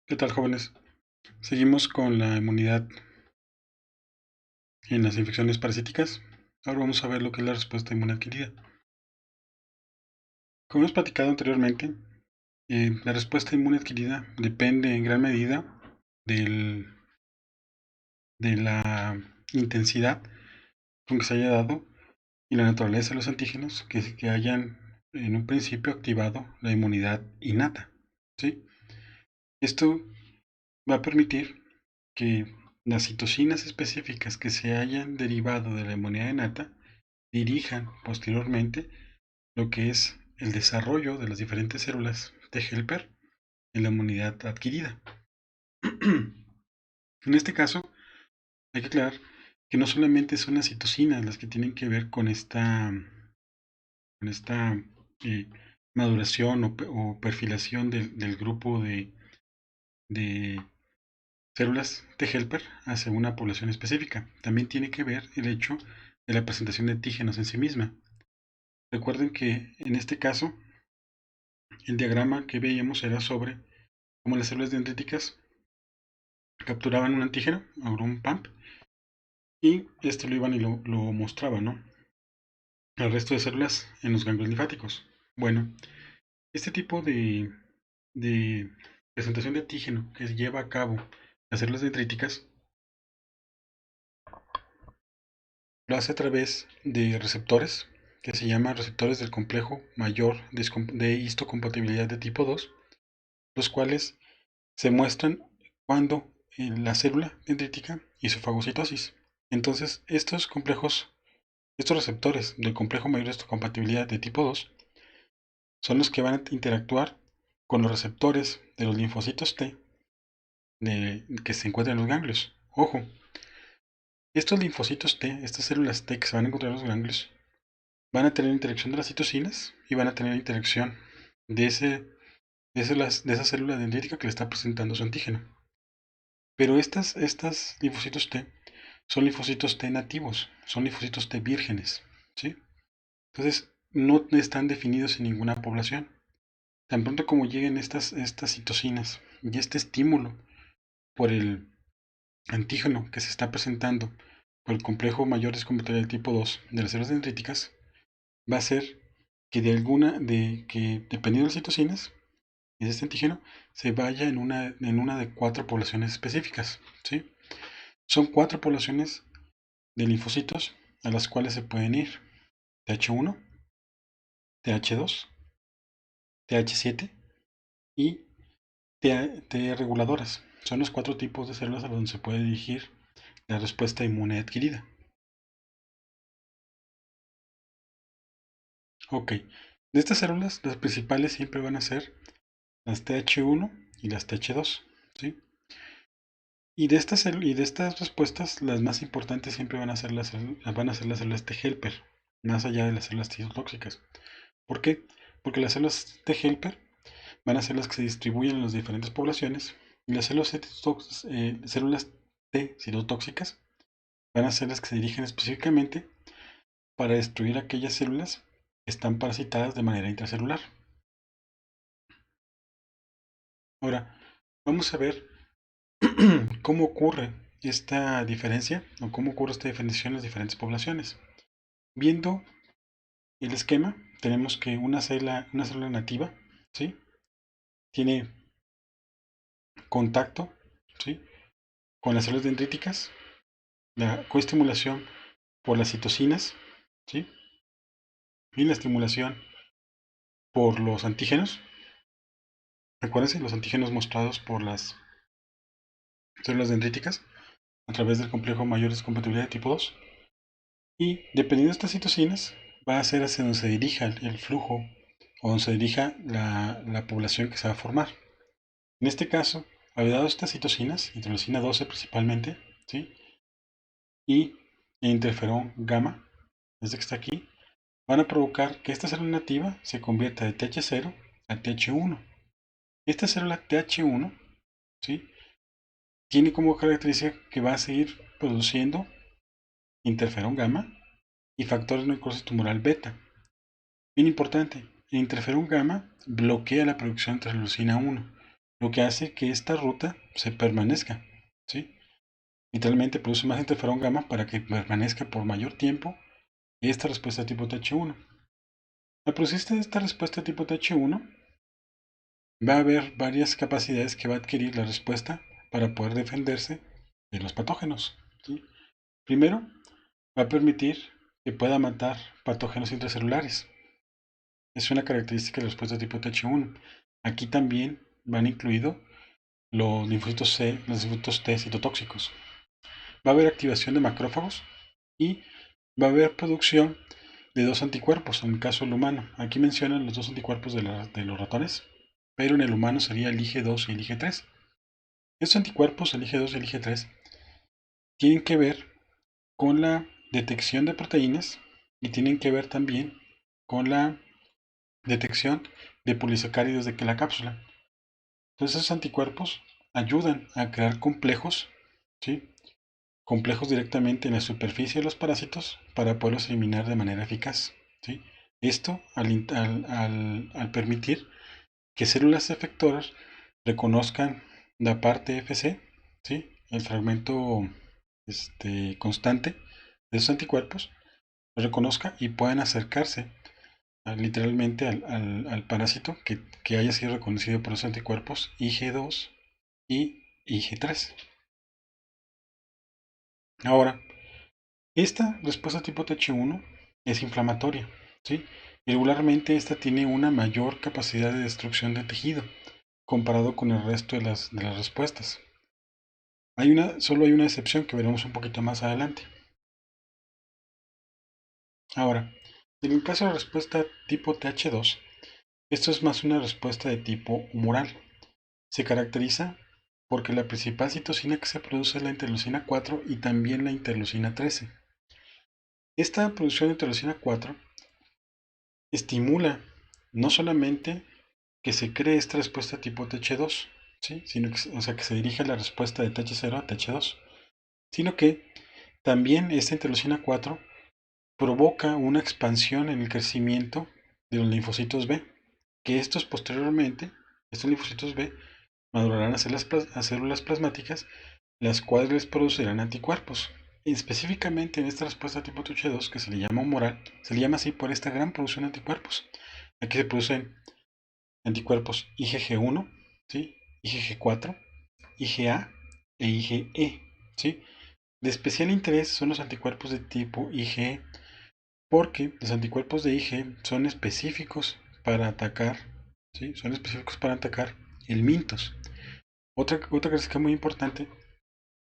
¿Qué tal, jóvenes? Seguimos con la inmunidad en las infecciones parasíticas. Ahora vamos a ver lo que es la respuesta inmune adquirida. Como hemos platicado anteriormente, la respuesta inmune adquirida depende en gran medida del- de la intensidad con que se haya dado y la naturaleza de los antígenos que hayan en un principio activado la inmunidad innata. ¿Sí? Esto va a permitir que las citocinas específicas que se hayan derivado de la inmunidad innata dirijan posteriormente lo que es el desarrollo de las diferentes células de helper en la inmunidad adquirida. En este caso, hay que aclarar que no solamente son las citocinas las que tienen que ver con esta eh, maduración o perfilación del grupo de células T helper hacia una población específica. También tiene que ver el hecho de la presentación de antígenos en sí misma. Recuerden que en este caso el diagrama que veíamos era sobre cómo las células dendríticas capturaban un antígeno o un PAMP y esto lo iban y lo mostraban, ¿no?, al resto de células en los ganglios linfáticos. Bueno, este tipo de presentación de antígeno que lleva a cabo las células dendríticas lo hace a través de receptores que se llaman receptores del complejo mayor de histocompatibilidad de tipo 2, los cuales se muestran cuando la célula dendrítica hizo fagocitosis. Entonces, estos receptores del complejo mayor de histocompatibilidad de tipo 2 son los que van a interactuar con los receptores de los linfocitos T que se encuentran en los ganglios. Ojo, estos linfocitos T, estas células T que se van a encontrar en los ganglios, van a tener interacción de las citocinas y van a tener interacción de, esa célula dendrítica que le está presentando su antígeno. Pero estas linfocitos T son linfocitos T nativos, son linfocitos T vírgenes, ¿sí? Entonces, no están definidos en ninguna población. Tan pronto como lleguen estas citocinas y este estímulo por el antígeno que se está presentando por el complejo mayor descompatibilidad del tipo 2 de las células dendríticas, va a ser que dependiendo de las citocinas y de este antígeno, se vaya en una de cuatro poblaciones específicas, ¿sí? Son cuatro poblaciones de linfocitos a las cuales se pueden ir: TH1, TH2, TH7 y T reguladoras. Son los cuatro tipos de células a donde se puede dirigir la respuesta inmune adquirida. Ok, de estas células, las principales siempre van a ser las TH1 y las TH2, ¿sí? Y de estas respuestas, las más importantes siempre van a ser las células T helper, más allá de las células citotóxicas. ¿Por qué? Porque las células T helper van a ser las que se distribuyen en las diferentes poblaciones y las células T citotóxicas van a ser las que se dirigen específicamente para destruir aquellas células que están parasitadas de manera intracelular. Ahora, vamos a ver cómo ocurre esta diferencia o cómo ocurre esta diferenciación en las diferentes poblaciones. Viendo el esquema, tenemos que una célula nativa, ¿sí?, tiene contacto, ¿sí?, con las células dendríticas, la coestimulación por las citocinas, ¿sí?, y la estimulación por los antígenos. Acuérdense, los antígenos mostrados por las células dendríticas a través del complejo mayor de compatibilidad de tipo 2. Y dependiendo de estas citocinas, va a ser hacia donde se dirija el flujo o donde se dirija la población que se va a formar. En este caso, dado estas citocinas, interleucina 12 principalmente, ¿sí?, y interferón gamma, desde que está aquí, van a provocar que esta célula nativa se convierta de TH0 a TH1. Esta célula TH1, ¿sí?, tiene como característica que va a seguir produciendo interferón gamma y factores de necrosis tumoral beta. Bien importante, el interferón gamma bloquea la producción de interleucina 1, lo que hace que esta ruta se permanezca, ¿sí? Literalmente produce más interferón gamma para que permanezca por mayor tiempo esta respuesta tipo TH1. Al producirse esta respuesta tipo TH1, va a haber varias capacidades que va a adquirir la respuesta para poder defenderse de los patógenos, ¿sí? Primero, va a permitir que pueda matar patógenos intracelulares. Es una característica de la respuesta tipo TH1. Aquí también van incluidos los linfocitos C, los linfocitos T citotóxicos. Va a haber activación de macrófagos y va a haber producción de dos anticuerpos, en el caso del humano. Aquí mencionan los dos anticuerpos de los ratones, pero en el humano sería el Ig2 y el Ig3. Estos anticuerpos, el Ig2 y el Ig3, tienen que ver con la detección de proteínas y tienen que ver también con la detección de polisacáridos de la cápsula. Entonces esos anticuerpos ayudan a crear complejos, ¿sí? Complejos directamente en la superficie de los parásitos para poderlos eliminar de manera eficaz, ¿sí? Esto al permitir que células efectoras reconozcan la parte FC, ¿sí? El fragmento constante de esos anticuerpos, lo reconozca y puedan acercarse literalmente al parásito que haya sido reconocido por esos anticuerpos Ig2 y Ig3. Ahora, esta respuesta tipo Th1 es inflamatoria, ¿sí? Y regularmente esta tiene una mayor capacidad de destrucción de tejido comparado con el resto de las respuestas. Solo hay una excepción que veremos un poquito más adelante. Ahora, en el caso de la respuesta tipo Th2, esto es más una respuesta de tipo humoral. Se caracteriza porque la principal citocina que se produce es la interleucina 4 y también la interleucina 13. Esta producción de interleucina 4 estimula no solamente que se cree esta respuesta tipo Th2, ¿sí? que se dirige la respuesta de Th0 a Th2, sino que también esta interleucina 4 provoca una expansión en el crecimiento de los linfocitos B, que estos linfocitos B, madurarán a células plasmáticas, las cuales les producirán anticuerpos. Específicamente en esta respuesta tipo Th2, que se le llama humoral, se le llama así por esta gran producción de anticuerpos. Aquí se producen anticuerpos IgG1, ¿sí? IgG4, IgA e IgE, ¿sí? De especial interés son los anticuerpos de tipo IgE, porque los anticuerpos de IgE son específicos para atacar, ¿sí? Son específicos para atacar el mintos. Otra característica muy importante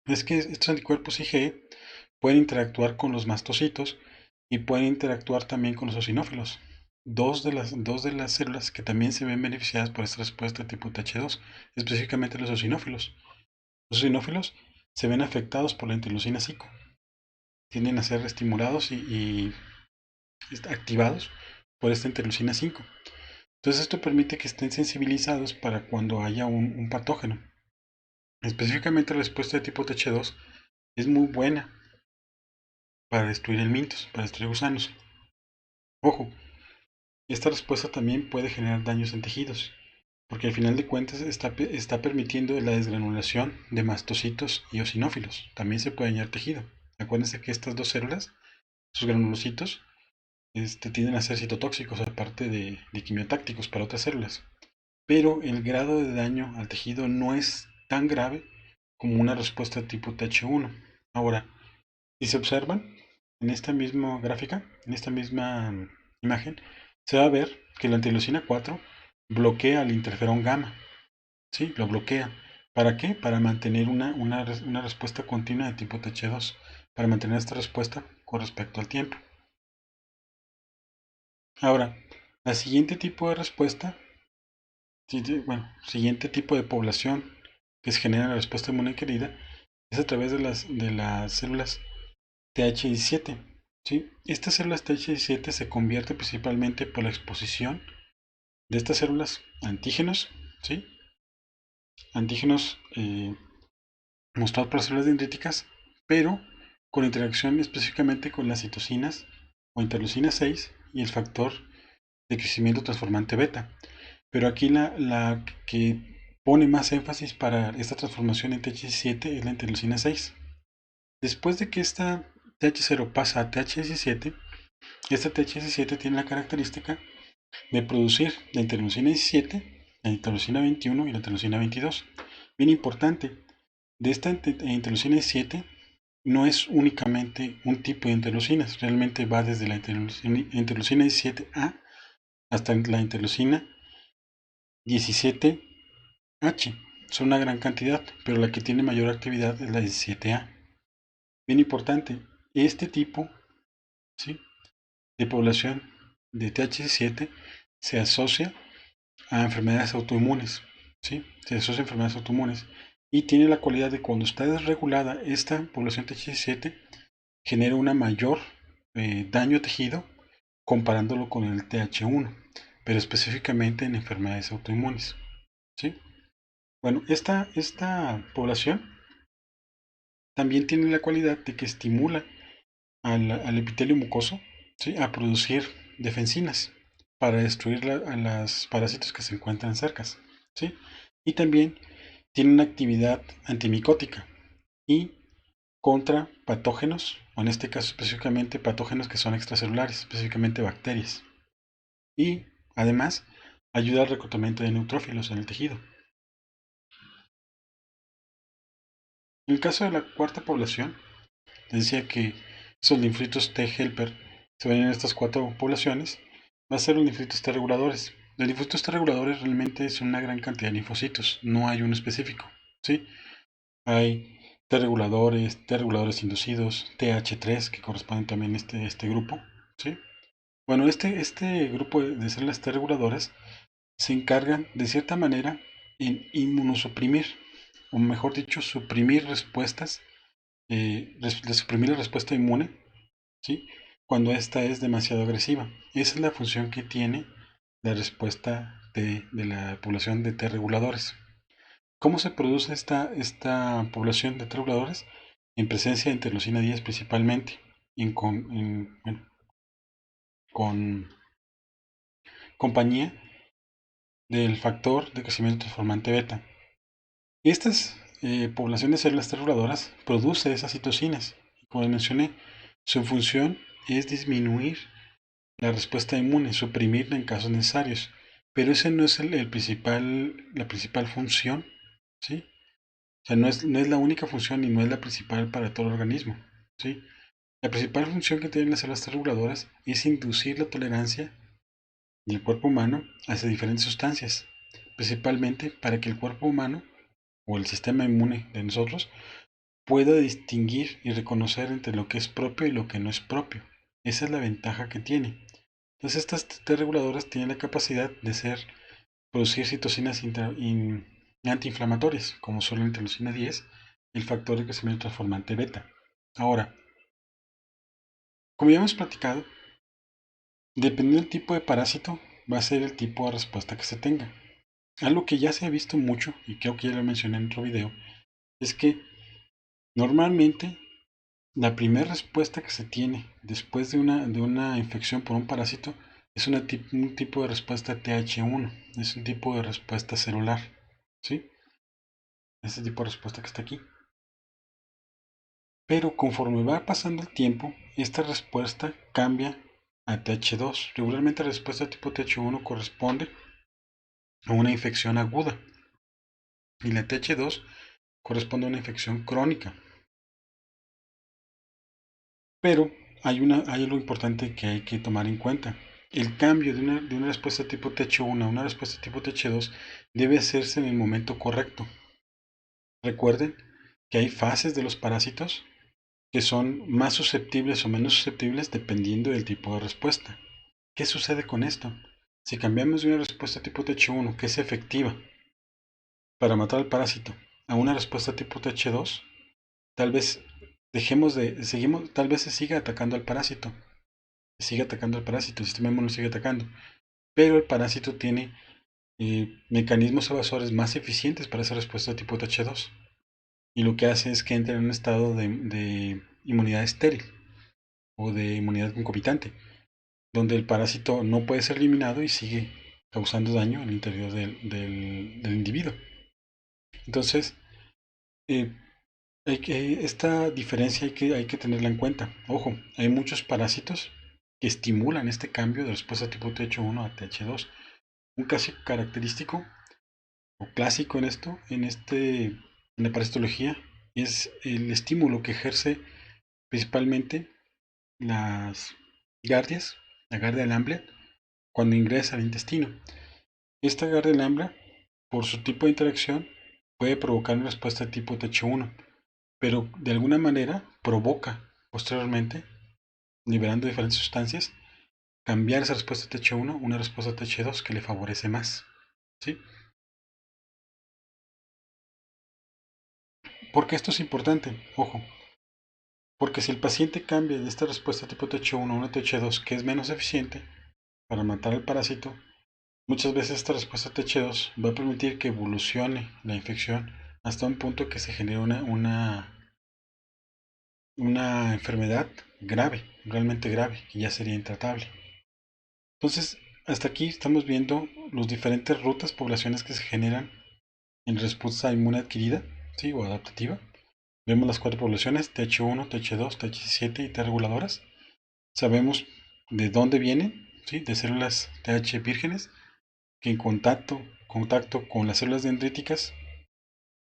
es que estos anticuerpos IgE pueden interactuar con los mastocitos y pueden interactuar también con los eosinófilos. Dos de las células que también se ven beneficiadas por esta respuesta tipo Th2, específicamente los eosinófilos. Los eosinófilos se ven afectados por la interleucina 5, tienden a ser estimulados y activados por esta interleucina 5. Entonces esto permite que estén sensibilizados para cuando haya un patógeno. Específicamente la respuesta de tipo Th2 es muy buena para destruir el mintos, para destruir gusanos. Ojo, esta respuesta también puede generar daños en tejidos, porque al final de cuentas está permitiendo la desgranulación de mastocitos y eosinófilos. También se puede dañar tejido. Acuérdense que estas dos células, sus granulocitos, tienden a ser citotóxicos, aparte de quimiotácticos para otras células. Pero el grado de daño al tejido no es tan grave como una respuesta tipo Th1. Ahora, si se observan en esta misma gráfica, en esta misma imagen, se va a ver que la interleucina 4 bloquea el interferón gamma. ¿Sí? Lo bloquea. ¿Para qué? Para mantener una respuesta continua de tipo Th2. Para mantener esta respuesta con respecto al tiempo. Ahora, la siguiente tipo de respuesta, siguiente tipo de población que se genera la respuesta inmune querida es a través de las células TH17. ¿Sí? Estas células TH17 se convierten principalmente por la exposición de estas células a antígenos, ¿sí? Antígenos mostrados por las células dendríticas, pero con interacción específicamente con las citocinas o interleucina 6 y el factor de crecimiento transformante beta. Pero aquí la que pone más énfasis para esta transformación en TH17 es la interleucina 6. Después de que esta TH0 pasa a TH17, esta TH17 tiene la característica de producir la interleucina 17, la interleucina 21 y la interleucina 22. Bien importante, de esta interleucina 17 no es únicamente un tipo de interleucinas, realmente va desde la interleucina 17A hasta la interleucina 17H. Son una gran cantidad, pero la que tiene mayor actividad es la 17A. Bien importante, este tipo, ¿sí?, de población de TH17 se asocia a enfermedades autoinmunes, ¿sí? Se asocia a enfermedades autoinmunes y tiene la cualidad de cuando está desregulada esta población TH17 genera una mayor daño a tejido comparándolo con el TH1, pero específicamente en enfermedades autoinmunes, ¿sí? Bueno, esta población también tiene la cualidad de que estimula al epitelio mucoso, ¿sí?, a producir defensinas para destruir a los parásitos que se encuentran cerca, ¿sí? Y también tiene una actividad antimicótica y contra patógenos, o en este caso específicamente patógenos que son extracelulares, específicamente bacterias. Y además ayuda al reclutamiento de neutrófilos en el tejido. En el caso de la cuarta población, les decía que esos linfocitos T helper se ven en estas cuatro poblaciones, va a ser los linfocitos T reguladores. Los linfocitos T reguladores realmente son una gran cantidad de linfocitos, no hay uno específico, ¿sí? Hay T reguladores inducidos, TH3, que corresponden también a este grupo, ¿sí? Bueno, este grupo de células T reguladoras se encargan de cierta manera en inmunosuprimir, o mejor dicho, suprimir respuestas, de suprimir la respuesta inmune, ¿sí?, cuando esta es demasiado agresiva. Esa es la función que tiene la respuesta de la población de T reguladores. ¿Cómo se produce esta población de T reguladores? En presencia de interleucina 10 principalmente, bueno, con compañía del factor de crecimiento transformante beta. Estas poblaciones de células T reguladoras produce esas citocinas. Como mencioné, su función es disminuir la respuesta inmune, suprimirla en casos necesarios. Pero ese no es la principal función, ¿sí? O sea, no es la única función y no es la principal para todo el organismo, ¿sí? La principal función que tienen las células T reguladoras es inducir la tolerancia del cuerpo humano hacia diferentes sustancias, principalmente para que el cuerpo humano o el sistema inmune de nosotros pueda distinguir y reconocer entre lo que es propio y lo que no es propio. Esa es la ventaja que tiene. Entonces estas T reguladoras tienen la capacidad de producir citocinas antiinflamatorias, como son la interleucina 10 y el factor de crecimiento transformante beta. Ahora, como ya hemos platicado, dependiendo del tipo de parásito, va a ser el tipo de respuesta que se tenga. Algo que ya se ha visto mucho, y creo que ya lo mencioné en otro video, es que normalmente la primera respuesta que se tiene después de una infección por un parásito es un tipo de respuesta TH1, es un tipo de respuesta celular, ¿sí? Ese tipo de respuesta que está aquí. Pero conforme va pasando el tiempo, esta respuesta cambia a TH2. Regularmente la respuesta tipo TH1 corresponde a una infección aguda y la TH2 corresponde a una infección crónica. Pero hay algo importante que hay que tomar en cuenta. El cambio de una respuesta tipo TH1 a una respuesta tipo TH2 debe hacerse en el momento correcto. Recuerden que hay fases de los parásitos que son más susceptibles o menos susceptibles dependiendo del tipo de respuesta. ¿Qué sucede con esto? Si cambiamos de una respuesta tipo TH1 que es efectiva para matar al parásito a una respuesta tipo TH2, tal vez tal vez se siga atacando al parásito, el sistema inmune sigue atacando, pero el parásito tiene mecanismos evasores más eficientes para esa respuesta tipo TH2 y lo que hace es que entre en un estado de inmunidad estéril o de inmunidad concomitante, donde el parásito no puede ser eliminado y sigue causando daño al interior del individuo. Entonces, eh, esta diferencia hay que tenerla en cuenta. Ojo, hay muchos parásitos que estimulan este cambio de respuesta tipo TH1 a TH2. Un caso característico o clásico en la parasitología, es el estímulo que ejerce principalmente las gardias, la Gardia lamblia, cuando ingresa al intestino. Esta Gardia lamblia, por su tipo de interacción, puede provocar una respuesta de tipo TH1, pero de alguna manera provoca posteriormente, liberando diferentes sustancias, cambiar esa respuesta TH1 a una respuesta TH2 que le favorece más. ¿Sí? Porque esto es importante, ojo, porque si el paciente cambia de esta respuesta tipo TH1 a una TH2 que es menos eficiente para matar al parásito, muchas veces esta respuesta TH2 va a permitir que evolucione la infección hasta un punto que se genere una enfermedad grave, realmente grave, que ya sería intratable. Entonces, hasta aquí estamos viendo las diferentes rutas, poblaciones que se generan en respuesta inmune adquirida, ¿sí? O adaptativa. Vemos las cuatro poblaciones, TH1, TH2, TH7 y T reguladoras. Sabemos de dónde vienen, ¿sí? De células TH vírgenes, que en contacto con las células dendríticas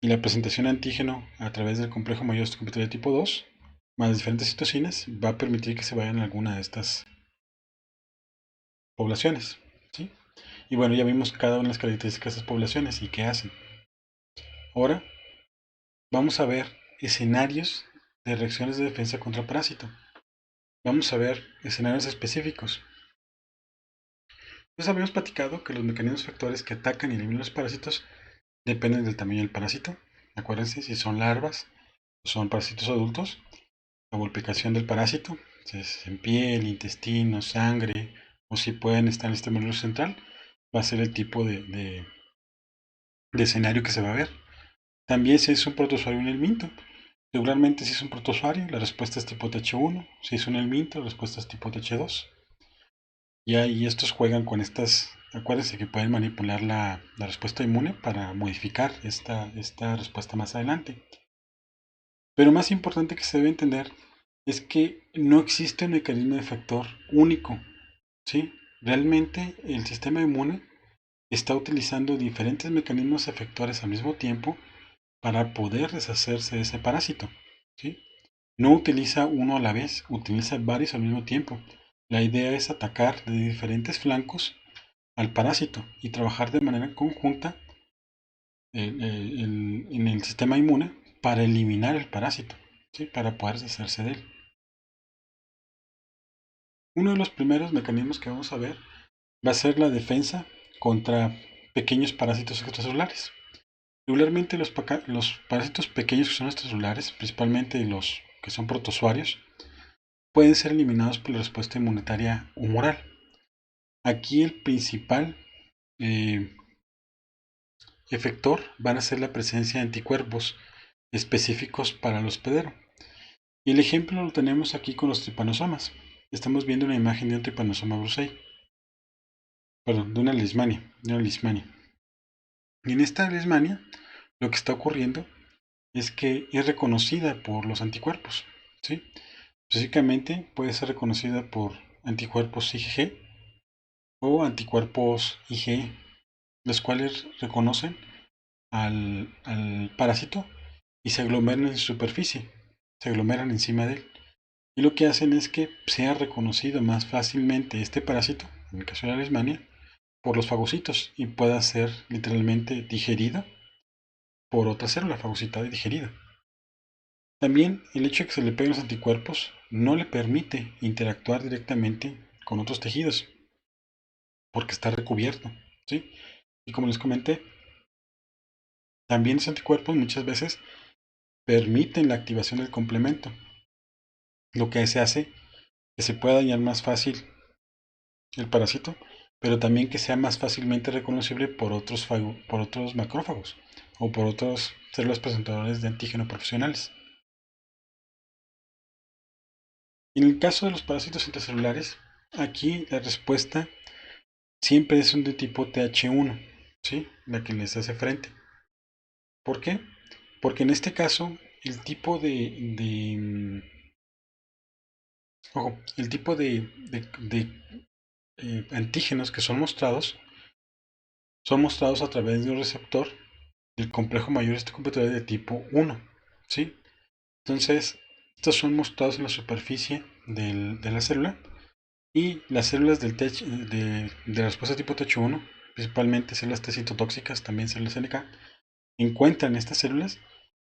y la presentación de antígeno a través del complejo mayor de tipo 2, más diferentes citocinas, va a permitir que se vayan a alguna de estas poblaciones, ¿sí? Y bueno, ya vimos cada una de las características de estas poblaciones y qué hacen. Ahora vamos a ver escenarios de reacciones de defensa contra parásito. Vamos a ver escenarios específicos. Pues habíamos platicado que los mecanismos factores que atacan y eliminan los parásitos dependen del tamaño del parásito. Acuérdense si son larvas o son parásitos adultos. La multiplicación del parásito, si es en piel, intestino, sangre, o si pueden estar en el sistema nervioso central, va a ser el tipo de escenario que se va a ver. También si es un protozoario en el minto. Regularmente si es un protozoario, la respuesta es tipo TH1. Si es un helminto, la respuesta es tipo TH2. Y ahí estos juegan con estas, acuérdense que pueden manipular la respuesta inmune para modificar esta respuesta más adelante. Pero más importante que se debe entender es que no existe un mecanismo de factor único, ¿sí? Realmente el sistema inmune está utilizando diferentes mecanismos efectores al mismo tiempo para poder deshacerse de ese parásito, ¿sí? No utiliza uno a la vez, utiliza varios al mismo tiempo. La idea es atacar de diferentes flancos al parásito y trabajar de manera conjunta en el sistema inmune para eliminar el parásito, ¿sí? Para poder deshacerse de él. Uno de los primeros mecanismos que vamos a ver va a ser la defensa contra pequeños parásitos extracelulares. Regularmente los parásitos pequeños que son extracelulares, principalmente los que son protozoarios, pueden ser eliminados por la respuesta inmunitaria humoral. Aquí el principal eh, efector van a ser la presencia de anticuerpos específicos para el hospedero. Y el ejemplo lo tenemos aquí con los tripanosomas. Estamos viendo una imagen de un tripanosoma brucei, perdón, de una leishmania. Y en esta leishmania lo que está ocurriendo es que es reconocida por los anticuerpos, ¿sí? Específicamente puede ser reconocida por anticuerpos IgG o anticuerpos IgE, los cuales reconocen al parásito y se aglomeran en su superficie, se aglomeran encima de él. Y lo que hacen es que sea reconocido más fácilmente este parásito, en el caso de la leishmania, por los fagocitos y pueda ser literalmente digerido por otra célula fagocitada y digerida. También el hecho de que se le peguen los anticuerpos no le permite interactuar directamente con otros tejidos porque está recubierto, ¿sí? Y como les comenté, también los anticuerpos muchas veces permiten la activación del complemento, lo que se hace que se pueda dañar más fácil el parásito, pero también que sea más fácilmente reconocible por otros macrófagos o por otras células presentadoras de antígeno profesionales. En el caso de los parásitos intracelulares, aquí la respuesta siempre es un de tipo TH1, ¿sí? La que les hace frente. ¿Por qué? Porque en este caso el tipo ojo, el tipo de antígenos que son mostrados a través de un receptor del complejo mayor histocompatibilidad de tipo 1, ¿sí? Entonces, estos son mostrados en la superficie de la célula y las células de la respuesta tipo TH1, principalmente células T citotóxicas, también células NK, encuentran estas células,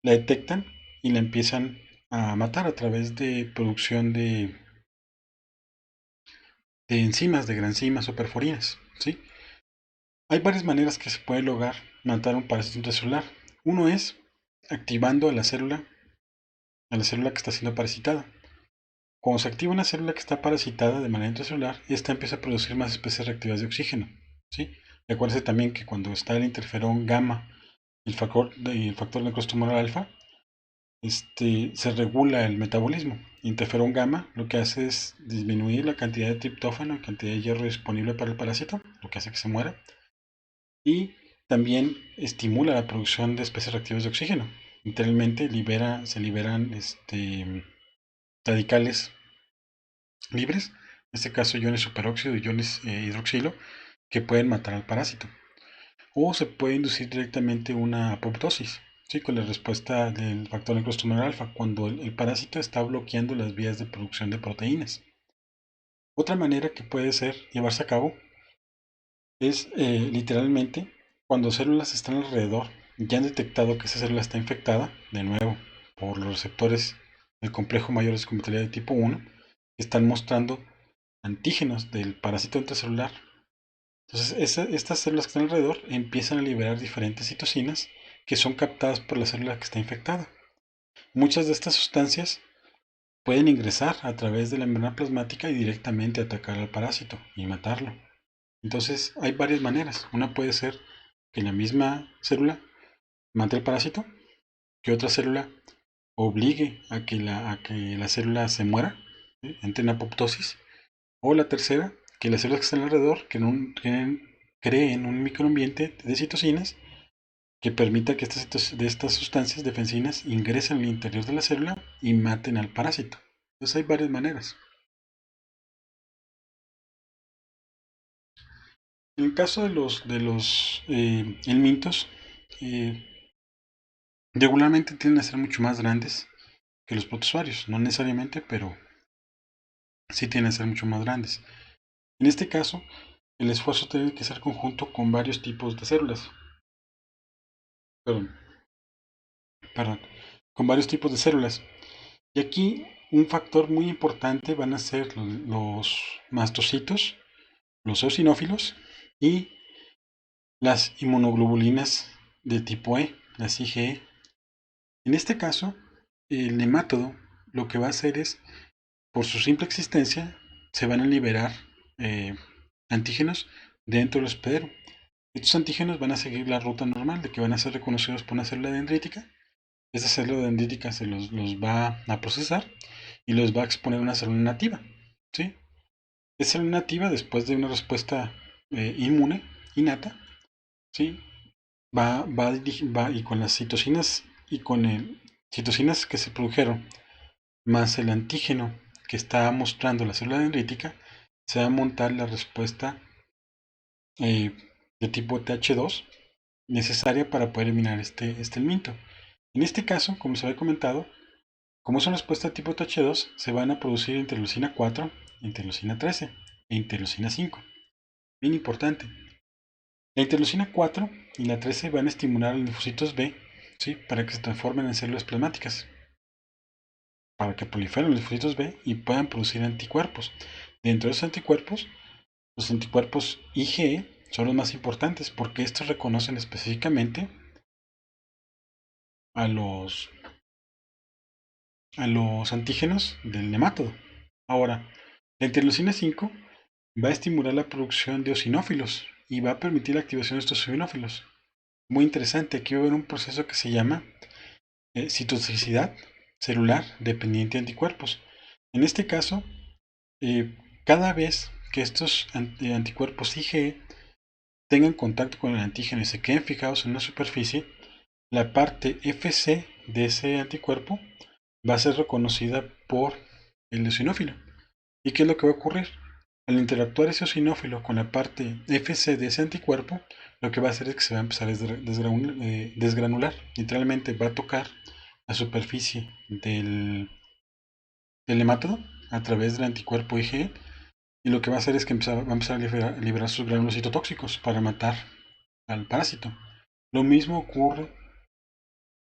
la detectan y la empiezan a matar a través de producción de enzimas, de granzimas o perforinas, ¿sí? Hay varias maneras que se puede lograr matar un parásito intracelular. Uno es activando a la célula que está siendo parasitada. Cuando se activa una célula que está parasitada de manera intracelular, esta empieza a producir más especies reactivas de oxígeno, ¿sí? Recuerde también que cuando está el interferón gamma, el factor necrostumoral alfa, se regula el metabolismo. Interferón gamma lo que hace es disminuir la cantidad de triptófano y cantidad de hierro disponible para el parásito, lo que hace que se muera, y también estimula la producción de especies reactivas de oxígeno. Literalmente se liberan radicales libres, en este caso iones superóxido y iones hidroxilo, que pueden matar al parásito. O se puede inducir directamente una apoptosis, ¿sí? Con la respuesta del factor necrostumoral alfa, cuando el parásito está bloqueando las vías de producción de proteínas. Otra manera que puede ser llevarse a cabo es literalmente cuando células están alrededor y ya han detectado que esa célula está infectada, de nuevo, por los receptores del complejo mayor de compatibilidad de tipo 1, están mostrando antígenos del parásito intracelular. Entonces, estas células que están alrededor empiezan a liberar diferentes citocinas que son captadas por la célula que está infectada. Muchas de estas sustancias pueden ingresar a través de la membrana plasmática y directamente atacar al parásito y matarlo. Entonces, hay varias maneras. Una puede ser que la misma célula mate el parásito, que otra célula obligue a que la célula se muera, ¿sí? Entre en apoptosis. O la tercera, que las células que están alrededor creen un microambiente de citocinas que permita que estas sustancias defensivas ingresen al interior de la célula y maten al parásito. Entonces hay varias maneras. En el caso de los helmintos, eh, regularmente tienden a ser mucho más grandes que los protozoarios. No necesariamente, pero sí tienden a ser mucho más grandes. En este caso, el esfuerzo tiene que ser conjunto con varios tipos de células. Perdón, perdón, con varios tipos de células. Y aquí un factor muy importante van a ser los mastocitos, los eosinófilos y las inmunoglobulinas de tipo E, las IgE. En este caso, el nemátodo lo que va a hacer es, por su simple existencia, se van a liberar eh, antígenos dentro del hospedero. Estos antígenos van a seguir la ruta normal de que van a ser reconocidos por una célula dendrítica. Esta célula dendrítica los va a procesar y los va a exponer a una célula nativa, ¿sí? Esa célula nativa, después de una respuesta inmune, innata, ¿sí? Y con las citocinas y con el citocinas que se produjeron, más el antígeno que está mostrando la célula dendrítica, se va a montar la respuesta eh, de tipo TH2 necesaria para poder eliminar este elemento. En este caso, como se había comentado, como es una respuesta de tipo TH2, se van a producir interleucina 4, interleucina 13 e interleucina 5. Bien importante. La interleucina 4 y la 13 van a estimular a los linfocitos B, ¿sí? Para que se transformen en células plasmáticas, para que proliferen los linfocitos B y puedan producir anticuerpos. Dentro de esos anticuerpos, los anticuerpos IgE son los más importantes porque estos reconocen específicamente a los antígenos del nemátodo. Ahora, la interleucina 5 va a estimular la producción de eosinófilos y va a permitir la activación de estos eosinófilos. Muy interesante, aquí va a haber un proceso que se llama citotoxicidad celular dependiente de anticuerpos. En este caso, cada vez que estos anticuerpos IgE tengan contacto con el antígeno y se queden fijados en una superficie, la parte Fc de ese anticuerpo va a ser reconocida por el eosinófilo. ¿Y qué es lo que va a ocurrir? Al interactuar ese eosinófilo con la parte Fc de ese anticuerpo, lo que va a hacer es que se va a empezar a desgranular. Literalmente va a tocar la superficie del hemátodo a través del anticuerpo IgE, y lo que va a hacer es que va a empezar a liberar sus gránulos citotóxicos para matar al parásito. Lo mismo ocurre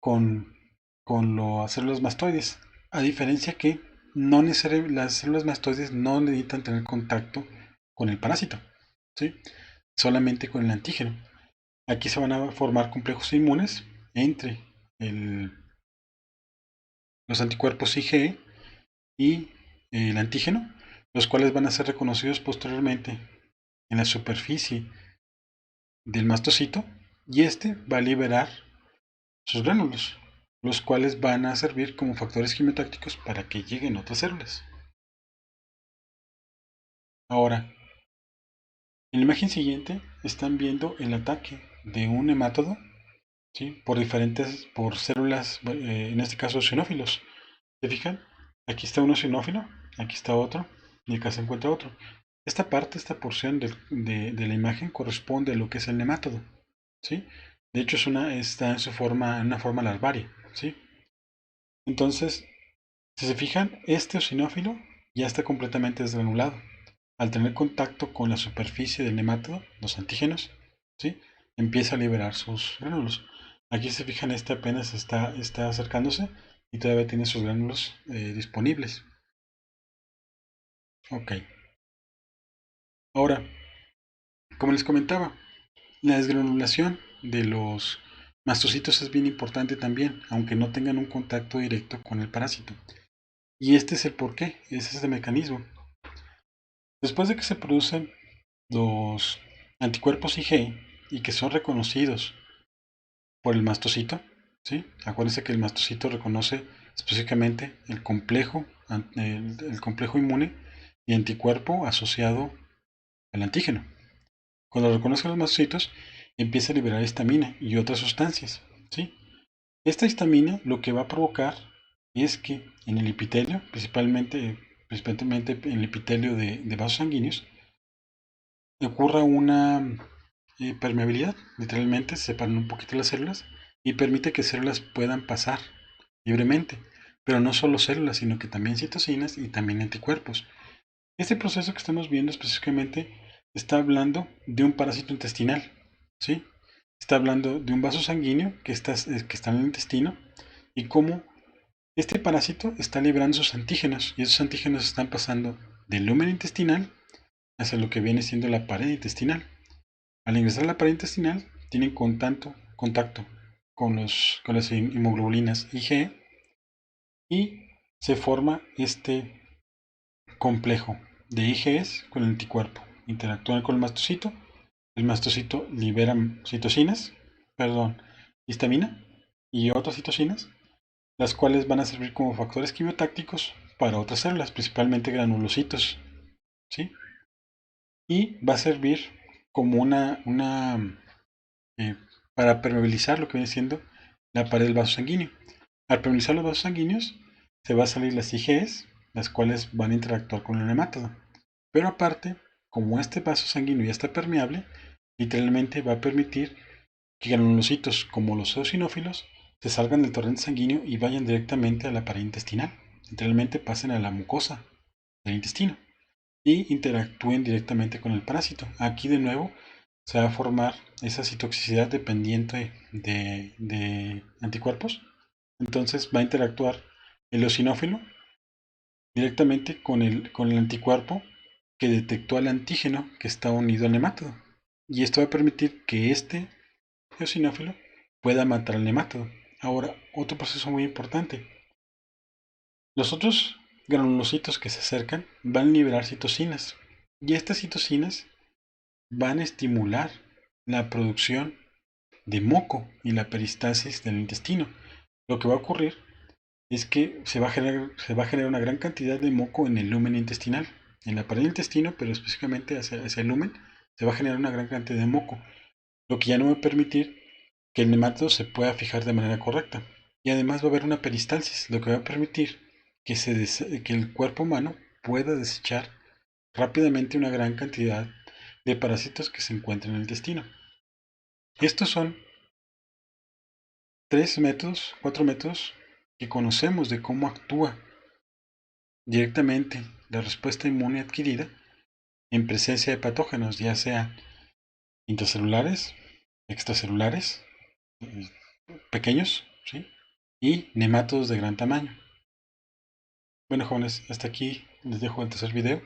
con, con las células mastoides, a diferencia que no necesariamente las células mastoides no necesitan tener contacto con el parásito, ¿sí? Solamente con el antígeno. Aquí se van a formar complejos inmunes entre los anticuerpos IgE y el antígeno, los cuales van a ser reconocidos posteriormente en la superficie del mastocito, y este va a liberar sus gránulos, los cuales van a servir como factores quimiotácticos para que lleguen otras células. Ahora, en la imagen siguiente están viendo el ataque de un hemátodo, ¿sí? por células, en este caso eosinófilos. ¿Se fijan? Aquí está un eosinófilo, aquí está otro, y acá se encuentra otro. Esta porción de la imagen corresponde a lo que es el nemátodo, ¿sí? De hecho, está en una forma larvaria, ¿sí? Entonces, si se fijan, este eosinófilo ya está completamente desgranulado. Al tener contacto con la superficie del nemátodo, los antígenos, ¿sí? Empieza a liberar sus gránulos. Aquí se fijan, este apenas está acercándose y todavía tiene sus gránulos disponibles. Ok. Ahora, como les comentaba, la desgranulación de los mastocitos es bien importante también, aunque no tengan un contacto directo con el parásito. Y este es el porqué, ese es el mecanismo. Después de que se producen los anticuerpos IgE y que son reconocidos por el mastocito, ¿sí? Acuérdense que el mastocito reconoce específicamente el complejo inmune y anticuerpo asociado al antígeno. Cuando reconoce los mastocitos, empieza a liberar histamina y otras sustancias, ¿sí? Esta histamina lo que va a provocar es que en el epitelio, principalmente en el epitelio de vasos sanguíneos, ocurra una permeabilidad. Literalmente se separan un poquito las células y permite que células puedan pasar libremente. Pero no solo células, sino que también citocinas y también anticuerpos. Este proceso que estamos viendo específicamente está hablando de un parásito intestinal, ¿sí? Está hablando de un vaso sanguíneo que está en el intestino, y cómo este parásito está liberando sus antígenos, y esos antígenos están pasando del lumen intestinal hacia lo que viene siendo la pared intestinal. Al ingresar a la pared intestinal, tienen contacto con las inmunoglobulinas IgE, y se forma este complejo de IgEs con el anticuerpo. Interactúan con el mastocito libera histamina y otras citocinas, las cuales van a servir como factores quimiotácticos para otras células, principalmente granulocitos, ¿sí? Y va a servir como eh, para permeabilizar lo que viene siendo la pared del vaso sanguíneo. Al permeabilizar los vasos sanguíneos, se va a salir las IgEs, las cuales van a interactuar con el nemátodo. Pero aparte, como este vaso sanguíneo ya está permeable, literalmente va a permitir que granulocitos como los eosinófilos se salgan del torrente sanguíneo y vayan directamente a la pared intestinal. Literalmente pasen a la mucosa del intestino y interactúen directamente con el parásito. Aquí de nuevo se va a formar esa citoxicidad dependiente de anticuerpos. Entonces va a interactuar el eosinófilo directamente con el anticuerpo que detectó al antígeno que está unido al nemátodo. Y esto va a permitir que este eosinófilo pueda matar al nemátodo. Ahora, otro proceso muy importante. Los otros granulocitos que se acercan van a liberar citocinas. Y estas citocinas van a estimular la producción de moco y la peristasis del intestino. Lo que va a ocurrir es que se va a generar una gran cantidad de moco en el lumen intestinal, en la pared del intestino, pero específicamente hacia el lumen, se va a generar una gran cantidad de moco, lo que ya no va a permitir que el nematodo se pueda fijar de manera correcta. Y además va a haber una peristalsis, lo que va a permitir que el cuerpo humano pueda desechar rápidamente una gran cantidad de parásitos que se encuentran en el intestino. Estos son cuatro métodos que conocemos de cómo actúa directamente la respuesta inmune adquirida en presencia de patógenos, ya sean intracelulares, extracelulares, pequeños, ¿sí? Y nematodos de gran tamaño. Bueno, jóvenes, hasta aquí les dejo el tercer video.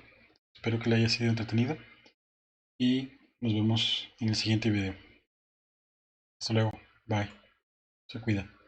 Espero que les haya sido entretenido y nos vemos en el siguiente video. Hasta luego. Bye. Se cuidan.